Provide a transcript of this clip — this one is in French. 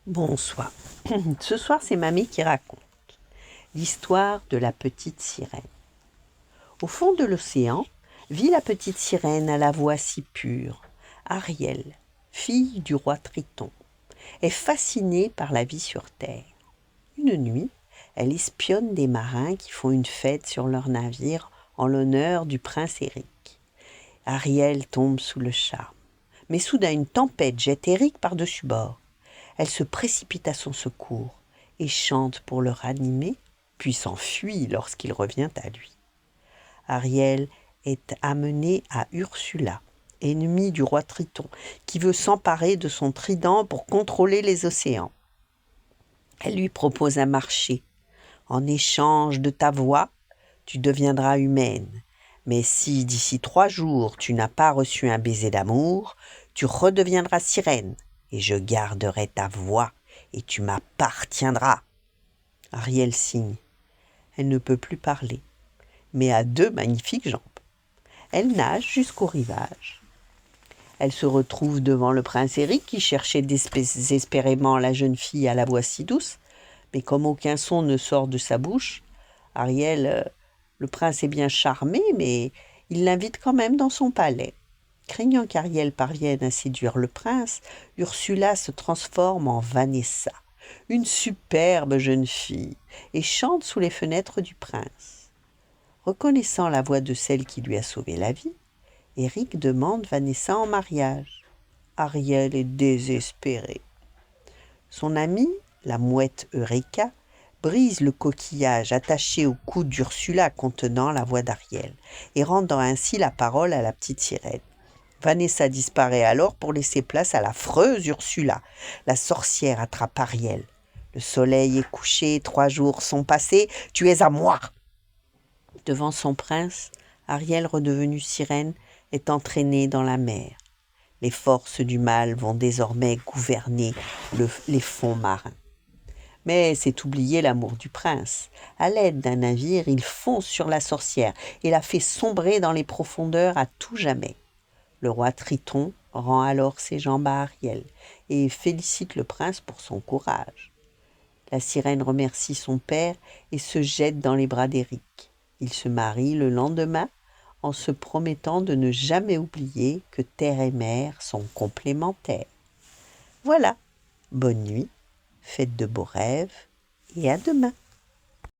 Bonsoir. Ce soir, c'est Mamie qui raconte l'histoire de la petite sirène. Au fond de l'océan vit la petite sirène à la voix si pure. Ariel, fille du roi Triton, est fascinée par la vie sur terre. Une nuit, elle espionne des marins qui font une fête sur leur navire en l'honneur du prince Eric. Ariel tombe sous le charme. Mais soudain, une tempête jette Eric par-dessus bord. Elle se précipite à son secours et chante pour le ranimer, puis s'enfuit lorsqu'il revient à lui. Ariel est amenée à Ursula, ennemie du roi Triton, qui veut s'emparer de son trident pour contrôler les océans. Elle lui propose un marché. En échange de ta voix, tu deviendras humaine. Mais si d'ici 3 jours tu n'as pas reçu un baiser d'amour, tu redeviendras sirène, et je garderai ta voix, et tu m'appartiendras. Ariel signe. Elle ne peut plus parler, mais a 2 magnifiques jambes. Elle nage jusqu'au rivage. Elle se retrouve devant le prince Eric qui cherchait désespérément la jeune fille à la voix si douce, mais comme aucun son ne sort de sa bouche, Ariel, le prince est bien charmé, mais il l'invite quand même dans son palais. Craignant qu'Ariel parvienne à séduire le prince, Ursula se transforme en Vanessa, une superbe jeune fille, et chante sous les fenêtres du prince. Reconnaissant la voix de celle qui lui a sauvé la vie, Eric demande Vanessa en mariage. Ariel est désespérée. Son amie, la mouette Eureka, brise le coquillage attaché au cou d'Ursula contenant la voix d'Ariel et rendant ainsi la parole à la petite sirène. Vanessa disparaît alors pour laisser place à l'affreuse Ursula. La sorcière attrape Ariel. Le soleil est couché, 3 jours sont passés, tu es à moi. Devant son prince, Ariel, redevenue sirène, est entraînée dans la mer. Les forces du mal vont désormais gouverner les fonds marins. Mais c'est oublier l'amour du prince. À l'aide d'un navire, il fonce sur la sorcière et la fait sombrer dans les profondeurs à tout jamais. Le roi Triton rend alors ses jambes à Ariel et félicite le prince pour son courage. La sirène remercie son père et se jette dans les bras d'Éric. Ils se marient le lendemain en se promettant de ne jamais oublier que terre et mer sont complémentaires. Voilà, bonne nuit, faites de beaux rêves et à demain.